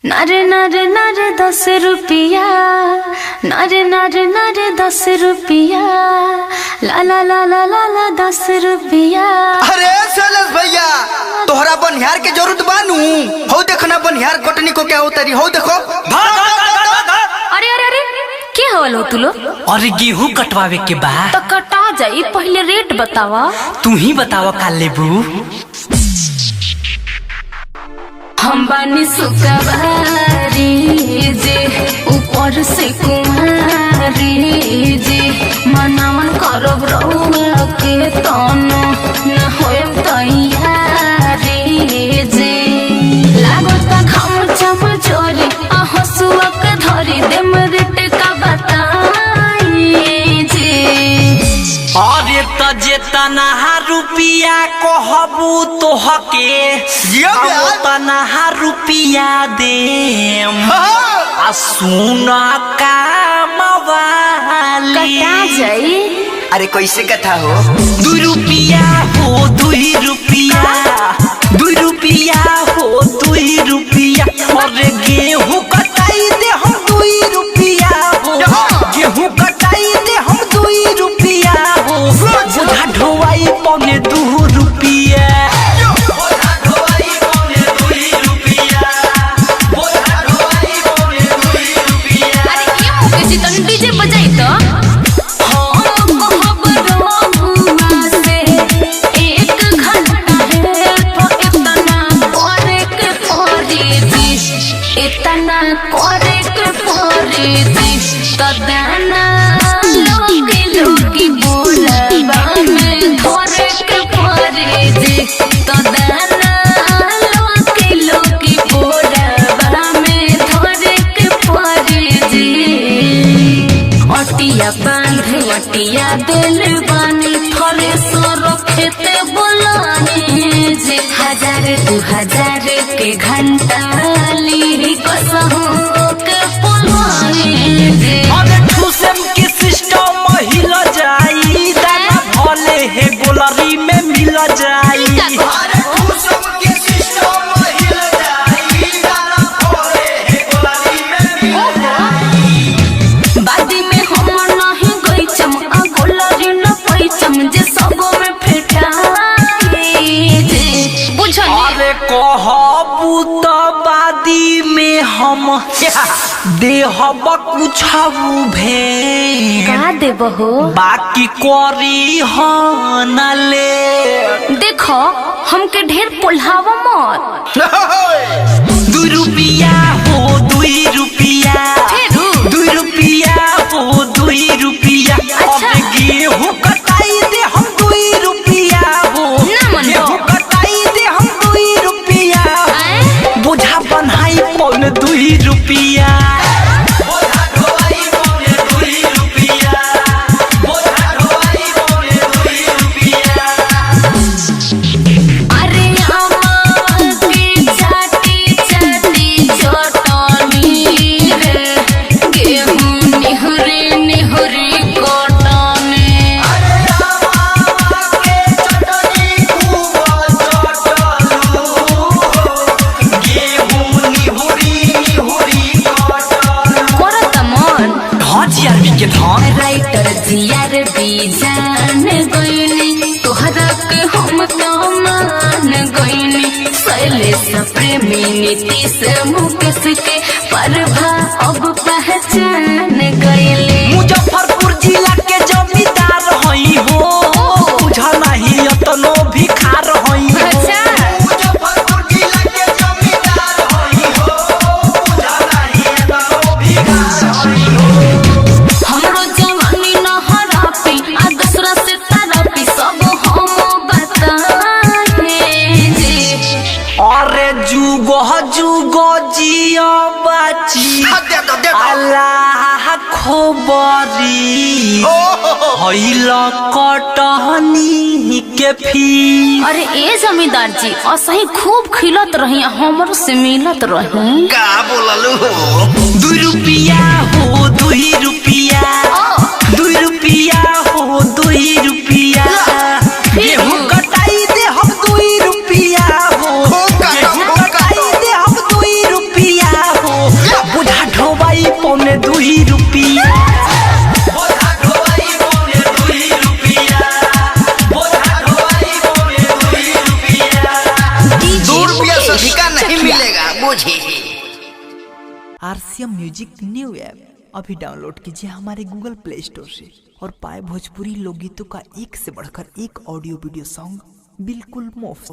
नारे नारे नारे 10 रुपया, नारे नारे नारे 10 रुपया, ला ला ला ला ला ला 10 रुपया। अरे सलस भैया तोहरा बनिहार के जरूरत बानू। हो देखना बनिहार कटनी को क्या होता रही। हो देखो अरे अरे अरे क्या हो तू लो? अरे गेहूं कटवावे के बा तो कटा जाई, पहले रेट बतावा। तू ही बतावा का लेबू। हम बानी सुकवारी जे ऊपर से कुमारी जे, मनावन करब रउआ के तनो न होएम तैयारी जे। लागत घम चम चोरी आ हसुआ के धरी देम रेट का बताई जे। अरे त जेतना रुपिया कहबू तोहके तना रुपिया देम। आ सुन काम वाली कटा जाई। अरे कैसे कथा हो? 2 रुपिया हो 2 रुपिया, 2 रुपिया हो 2 रुपिया। अरे गेहूं कटाई दे हम 2 रुपिया हो, गेहूं कटाई दे हम 2 रुपिया हो। बोझा ढोवाई पौने 2 रुपिया, बोझा ढोवाई पौने 2 रुपिया, बोझा ढोवाई पौने 2 रुपिया। अरे क्यों के जितन डीजे बजाई तो इतना करे के परे दिस तो दाना लोगी लोगी बोलबा में धरे के परे दिस तो दाना लोगी लोगी बोलबा में धरे के परे दिस। अटिया बांधे अटिया दिल बानी थरे सर खेते बोलाने जे 1000-2000 के घंटा अरे ठूसम के सिस्टम हिल जाई, दाना भले है गोलरी में मिल जाई। अरे ठूसम के सिस्टम हिल जाई, दाना भले है गोलरी में मिल जाई। बादी में हम नहीं गई चम आ गोलरी न पैचम जे सबो में फेटाई जे बुझनी। अरे कहबू त बादी में हम देहब कुछ भें का देबो हो, बाकी करी हो न ले। देखो हमके ढेर पोल्हावा मत। 2 रुपिया हो 2 रुपिया, 2 रुपिया हो 2 रुपिया। अब गेहूं कटाई दे हम 2 रुपिया हो, गेहूं कटाई दे हम 2 रुपिया। बोझा बन्हाई पौने 2 रुपिया, बोझा ढोवाई पौने 2 रुपिया, बोझा ढोवाई पौने 2 रुपिया। अरे अम्मा की चाटी चाटी चटनी रे, गेहूं निहुरी निहुरी कटनी। अरे रामा के चटनी खूब चटलू, गेहूं निहुरी निहुरी कटलू। करत मन ढांचियार भी के धान राइटर जियार बीजान गईनी, तोहरा के हम तो मान गईनी। शैलेश प्रेमी नीतीश मुकेश के परभा अब पहचान गईली। मुजफ्फरपुर जिला के जमींदार हई हो, बुझा नहीं अतनो भिखार हई हो। मुजफ्फरपुर जिला के जमींदार हई हो, बुझा नहीं अतनो भिखार हई हो। हमरो जवानी न हरापी आ दूसरा से तरपी सब हम बताए जे। अरे जुगो जुगो जिया बाची अल्लाह खोबरी हईल कटहनी के फी। अरे ए जमींदार जी असही खूब खिलत रही, हमरो से मिलत रही। का बोललू हो? 2 रुपिया हो 2 रुपिया, 2 रुपिया हो 2 रुपिया। गेहूं कटाई दे हम 2 रुपिया हो, गेहूं कटाई दे हम 2 रुपिया हो। जल्दी का नहीं मिलेगा, बुझी। RCM म्यूजिक न्यू ऐप अभी डाउनलोड कीजिए हमारे गूगल प्ले स्टोर से और पाए भोजपुरी लोकगीतों का एक से बढ़कर एक ऑडियो वीडियो सॉन्ग बिल्कुल मुफ्त।